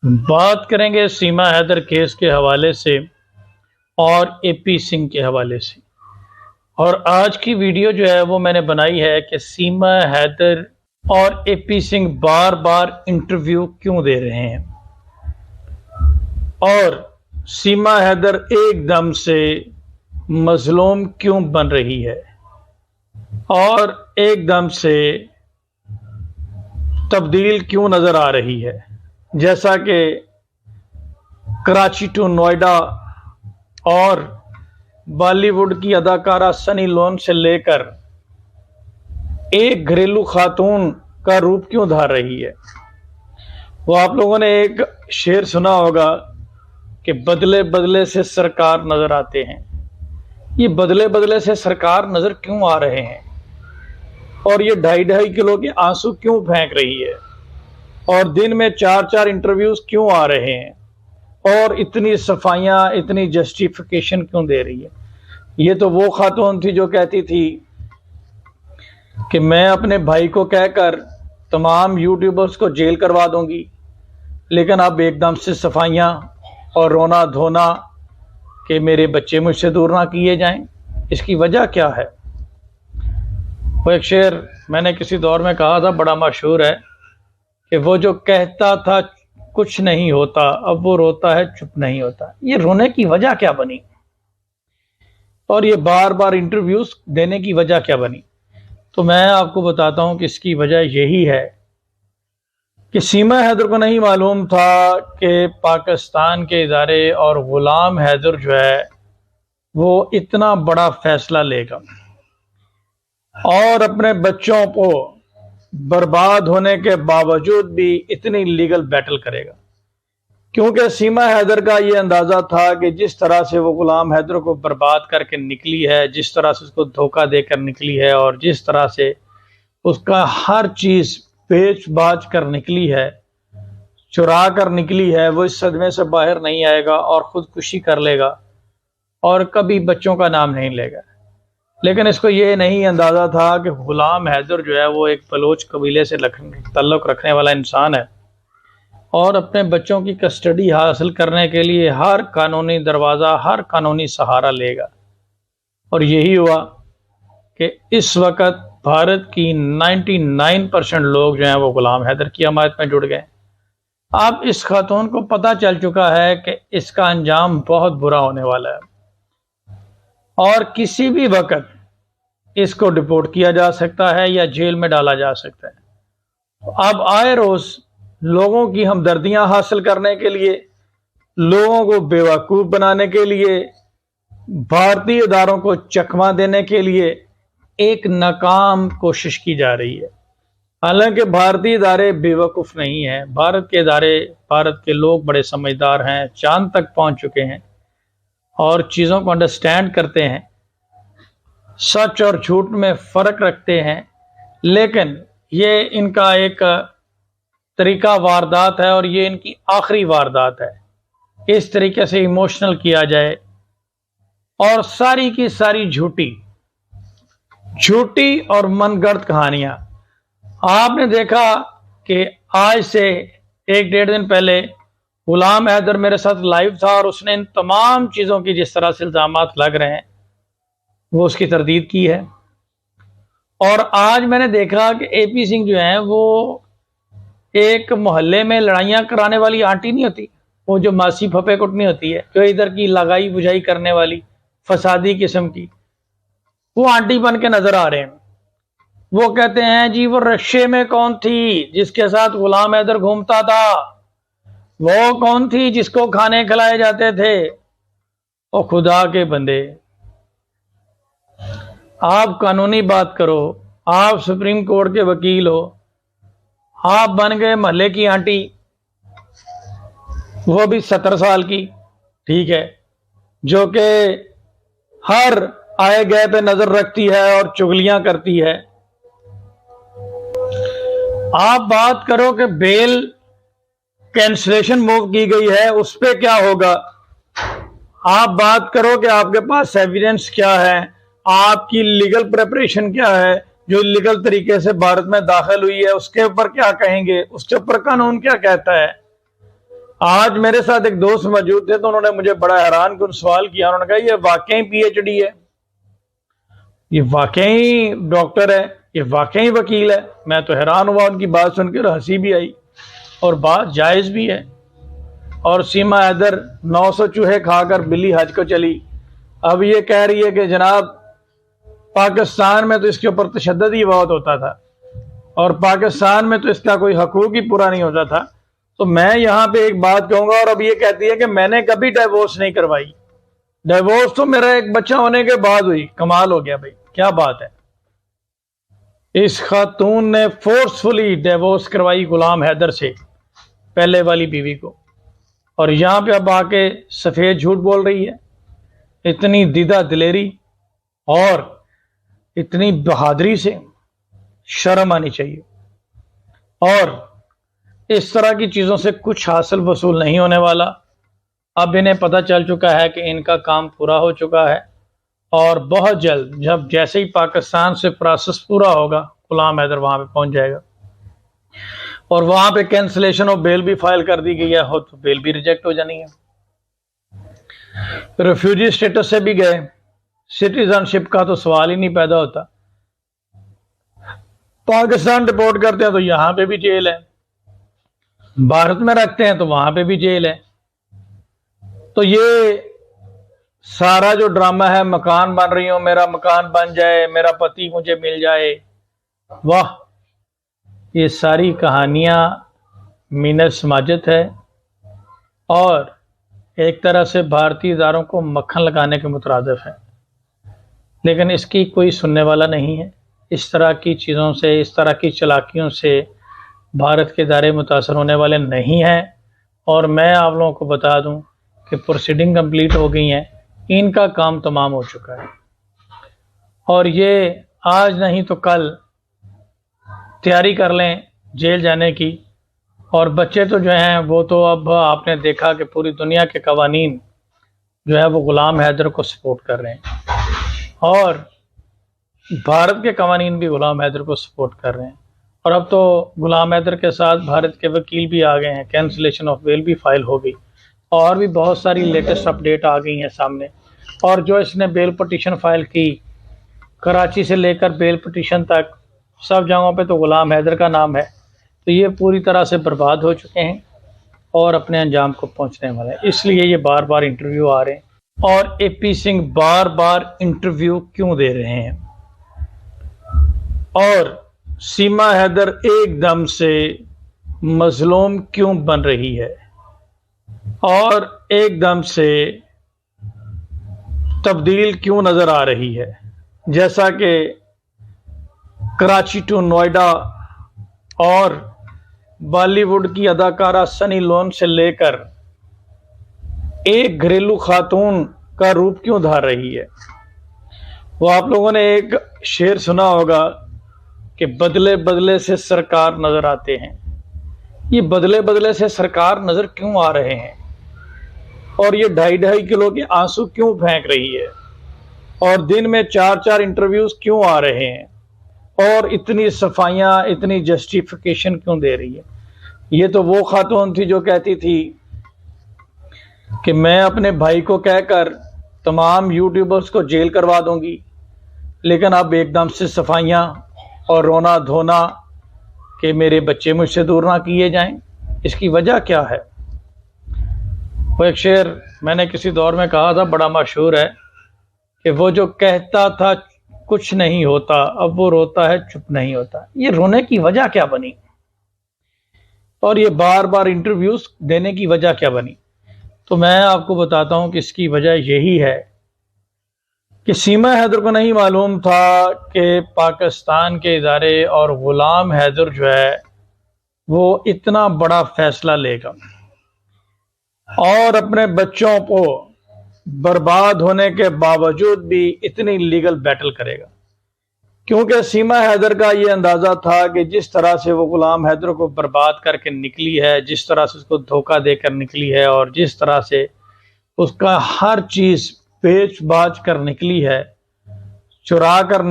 بات کریں گے سیما حیدر کیس کے حوالے سے اور اے پی سنگھ کے حوالے سے۔ اور آج کی ویڈیو جو ہے وہ میں نے بنائی ہے کہ سیما حیدر اور اے پی سنگھ بار بار انٹرویو کیوں دے رہے ہیں، اور سیما حیدر ایک دم سے مظلوم کیوں بن رہی ہے اور ایک دم سے تبدیل کیوں نظر آ رہی ہے۔ جیسا کہ کراچی ٹو نوئیڈا اور بالی ووڈ کی اداکارہ سنی لون سے لے کر ایک گھریلو خاتون کا روپ کیوں دھار رہی ہے۔ وہ آپ لوگوں نے ایک شعر سنا ہوگا کہ بدلے بدلے سے سرکار نظر آتے ہیں۔ یہ بدلے بدلے سے سرکار نظر کیوں آ رہے ہیں، اور یہ 2.5 کلو کے آنسو کیوں پھینک رہی ہے، اور دن میں 4 انٹرویوز کیوں آ رہے ہیں، اور اتنی صفائیاں، اتنی جسٹیفیکیشن کیوں دے رہی ہے۔ یہ تو وہ خاتون تھی جو کہتی تھی کہ میں اپنے بھائی کو کہہ کر تمام یوٹیوبرز کو جیل کروا دوں گی، لیکن اب ایک دم سے صفائیاں اور رونا دھونا کہ میرے بچے مجھ سے دور نہ کیے جائیں۔ اس کی وجہ کیا ہے؟ وہ ایک شعر میں نے کسی دور میں کہا تھا، بڑا مشہور ہے، کہ وہ جو کہتا تھا کچھ نہیں ہوتا، اب وہ روتا ہے چپ نہیں ہوتا۔ یہ رونے کی وجہ کیا بنی، اور یہ بار بار انٹرویوز دینے کی وجہ کیا بنی؟ تو میں آپ کو بتاتا ہوں کہ اس کی وجہ یہی ہے کہ سیما حیدر کو نہیں معلوم تھا کہ پاکستان کے ادارے اور غلام حیدر جو ہے وہ اتنا بڑا فیصلہ لے گا اور اپنے بچوں کو برباد ہونے کے باوجود بھی اتنی لیگل بیٹل کرے گا، کیونکہ سیما حیدر کا یہ اندازہ تھا کہ جس طرح سے وہ غلام حیدر کو برباد کر کے نکلی ہے، جس طرح سے اس کو دھوکہ دے کر نکلی ہے، اور جس طرح سے اس کا ہر چیز بیچ باچ کر نکلی ہے، چرا کر نکلی ہے، وہ اس صدمے سے باہر نہیں آئے گا اور خودکشی کر لے گا اور کبھی بچوں کا نام نہیں لے گا۔ لیکن اس کو یہ نہیں اندازہ تھا کہ غلام حیدر جو ہے وہ ایک بلوچ قبیلے سے تعلق رکھنے والا انسان ہے، اور اپنے بچوں کی کسٹڈی حاصل کرنے کے لیے ہر قانونی دروازہ، ہر قانونی سہارا لے گا۔ اور یہی ہوا کہ اس وقت بھارت کی 99% لوگ جو ہیں وہ غلام حیدر کی حمایت میں جڑ گئے۔ اب اس خاتون کو پتہ چل چکا ہے کہ اس کا انجام بہت برا ہونے والا ہے، اور کسی بھی وقت اس کو ڈپورٹ کیا جا سکتا ہے یا جیل میں ڈالا جا سکتا ہے۔ اب آئے روز لوگوں کی ہمدردیاں حاصل کرنے کے لیے، لوگوں کو بیوقوف بنانے کے لیے، بھارتی اداروں کو چکمہ دینے کے لیے ایک ناکام کوشش کی جا رہی ہے۔ حالانکہ بھارتی ادارے بے وقوف نہیں ہیں، بھارت کے ادارے، بھارت کے لوگ بڑے سمجھدار ہیں، چاند تک پہنچ چکے ہیں اور چیزوں کو انڈرسٹینڈ کرتے ہیں، سچ اور جھوٹ میں فرق رکھتے ہیں، لیکن یہ ان کا ایک طریقہ واردات ہے، اور یہ ان کی آخری واردات ہے۔ اس طریقے سے ایموشنل کیا جائے اور ساری کی ساری جھوٹی اور من گڑت کہانیاں۔ آپ نے دیکھا کہ آج سے 1-1.5 دن پہلے غلام حیدر میرے ساتھ لائیو تھا، اور اس نے ان تمام چیزوں کی جس طرح سے الزامات لگ رہے ہیں وہ اس کی تردید کی ہے۔ اور آج میں نے دیکھا کہ اے پی سنگھ جو ہیں وہ ایک محلے میں لڑائیاں کرانے والی آنٹی نہیں ہوتی، وہ جو ماسی پھپے کٹنی ہوتی ہے، جو ادھر کی لگائی بجھائی کرنے والی فسادی قسم کی، وہ آنٹی بن کے نظر آ رہے ہیں۔ وہ کہتے ہیں جی وہ رکشے میں کون تھی جس کے ساتھ غلام حیدر گھومتا تھا، وہ کون تھی جس کو کھانے کھلائے جاتے تھے۔ او خدا کے بندے، آپ قانونی بات کرو، آپ سپریم کورٹ کے وکیل ہو، آپ بن گئے محلے کی آنٹی، وہ بھی 70 سال کی، ٹھیک ہے، جو کہ ہر آئے گئے پہ نظر رکھتی ہے اور چغلیاں کرتی ہے۔ آپ بات کرو کہ بیل کینسلیشن موو کی گئی ہے، اس پہ کیا ہوگا؟ آپ بات کرو کہ آپ کے پاس ایویڈنس کیا ہے، آپ کی لیگل پریپریشن کیا ہے، جو لیگل طریقے سے بھارت میں داخل ہوئی ہے اس کے اوپر کیا کہیں گے، اس کے اوپر قانون کیا کہتا ہے۔ آج میرے ساتھ ایک دوست موجود تھے تو انہوں نے مجھے بڑا حیران کن سوال کیا. انہوں نے کہا یہ واقعی پی ایچ ڈی ہے, یہ واقعی ڈاکٹر ہے, یہ واقعی وکیل ہے. میں تو حیران ہوا ان کی بات سن کر, ہنسی بھی آئی اور بات جائز بھی ہے. اور سیما حیدر 900 چوہے کھا کر بلی حج کو چلی, اب یہ کہہ رہی ہے کہ جناب پاکستان میں تو اس کے اوپر تشدد ہی بہت ہوتا تھا اور پاکستان میں تو اس کا کوئی حقوق ہی پورا نہیں ہوتا تھا. تو میں یہاں پہ ایک بات کہوں گا, اور اب یہ کہتی ہے کہ میں نے کبھی ڈائیورس نہیں کروائی. ڈائیورس تو میرا ایک بچہ ہونے کے بعد ہوئی. کمال ہو گیا بھائی, کیا بات ہے. اس خاتون نے فورسفلی ڈائیورس کروائی غلام حیدر سے, پہلے والی بیوی کو, اور یہاں پہ اب آ کے سفید جھوٹ بول رہی ہے. اتنی دیدہ دلیری اور اتنی بہادری سے شرم آنی چاہیے. اور اس طرح کی چیزوں سے کچھ حاصل وصول نہیں ہونے والا. اب انہیں پتہ چل چکا ہے کہ ان کا کام پورا ہو چکا ہے, اور بہت جلد جب جیسے ہی پاکستان سے پروسیس پورا ہوگا غلام حیدر وہاں پہ پہنچ جائے گا, اور وہاں پہ کینسلیشن آف بیل بھی فائل کر دی گئی ہے, تو بیل بھی ریجیکٹ ہو جانی ہے. ریفیوجی سٹیٹس سے بھی گئے, سٹیزن شپ کا تو سوال ہی نہیں پیدا ہوتا. پاکستان ڈپورٹ کرتے ہیں تو یہاں پہ بھی جیل ہے, بھارت میں رکھتے ہیں تو وہاں پہ بھی جیل ہے. تو یہ سارا جو ڈرامہ ہے, مکان بن رہی ہوں, میرا مکان بن جائے, میرا پتی مجھے مل جائے, واہ, یہ ساری کہانیاں مینت سماجت ہے اور ایک طرح سے بھارتی اداروں کو مکھن لگانے کے مترادف ہے. لیکن اس کی کوئی سننے والا نہیں ہے. اس طرح کی چیزوں سے, اس طرح کی چلاکیوں سے بھارت کے ادارے متاثر ہونے والے نہیں ہیں. اور میں آپ لوگوں کو بتا دوں کہ پروسیڈنگ کمپلیٹ ہو گئی ہیں, ان کا کام تمام ہو چکا ہے, اور یہ آج نہیں تو کل تیاری کر لیں جیل جانے کی. اور بچے تو جو ہیں وہ تو اب آپ نے دیکھا کہ پوری دنیا کے قوانین جو ہے وہ غلام حیدر کو سپورٹ کر رہے ہیں, اور بھارت کے قوانین بھی غلام حیدر کو سپورٹ کر رہے ہیں. اور اب تو غلام حیدر کے ساتھ بھارت کے وکیل بھی آ گئے ہیں, کینسلیشن آف بیل بھی فائل ہو گئی, اور بھی بہت ساری لیٹسٹ اپڈیٹ آ گئی ہیں سامنے. اور جو اس نے بیل پٹیشن فائل کی, کراچی سے لے کر بیل پٹیشن تک سب جگہوں پہ تو غلام حیدر کا نام ہے. تو یہ پوری طرح سے برباد ہو چکے ہیں اور اپنے انجام کو پہنچنے والے ہیں. اس لیے یہ بار بار انٹرویو آ رہے ہیں. اور اے پی سنگھ بار بار انٹرویو کیوں دے رہے ہیں, اور سیما حیدر ایک دم سے مظلوم کیوں بن رہی ہے, اور ایک دم سے تبدیل کیوں نظر آ رہی ہے. جیسا کہ کراچی ٹو نوئیڈا اور بالی ووڈ کی اداکارہ سنی لون سے لے کر ایک گھریلو خاتون کا روپ کیوں دھار رہی ہے. وہ آپ لوگوں نے ایک شعر سنا ہوگا کہ بدلے بدلے سے سرکار نظر آتے ہیں. یہ بدلے بدلے سے سرکار نظر کیوں آ رہے ہیں, اور یہ 2.5 کلو کے آنسو کیوں پھینک رہی ہے, اور دن میں 4 انٹرویوز کیوں آ رہے ہیں, اور اتنی صفائیاں, اتنی جسٹیفیکیشن کیوں دے رہی ہے. یہ تو وہ خاتون تھی جو کہتی تھی کہ میں اپنے بھائی کو کہہ کر تمام یوٹیوبرز کو جیل کروا دوں گی, لیکن اب ایک دم سے صفائیاں اور رونا دھونا کہ میرے بچے مجھ سے دور نہ کیے جائیں. اس کی وجہ کیا ہے؟ وہ ایک شعر میں نے کسی دور میں کہا تھا, بڑا مشہور ہے, کہ وہ جو کہتا تھا کچھ نہیں ہوتا, اب وہ روتا ہے چپ نہیں ہوتا. یہ رونے کی وجہ کیا بنی, اور یہ بار بار انٹرویوز دینے کی وجہ کیا بنی؟ تو میں آپ کو بتاتا ہوں کہ اس کی وجہ یہی ہے کہ سیما حیدر کو نہیں معلوم تھا کہ پاکستان کے ادارے اور غلام حیدر جو ہے وہ اتنا بڑا فیصلہ لے گا اور اپنے بچوں کو برباد ہونے کے باوجود بھی اتنی لیگل بیٹل کرے گا. کیونکہ سیما حیدر کا یہ اندازہ تھا کہ جس طرح سے وہ غلام حیدر کو برباد کر کے نکلی ہے, جس طرح سے اس کو دھوکہ دے کر نکلی ہے, اور جس طرح سے اس کا ہر چیز بیچ باچ کر نکلی ہے, چرا کر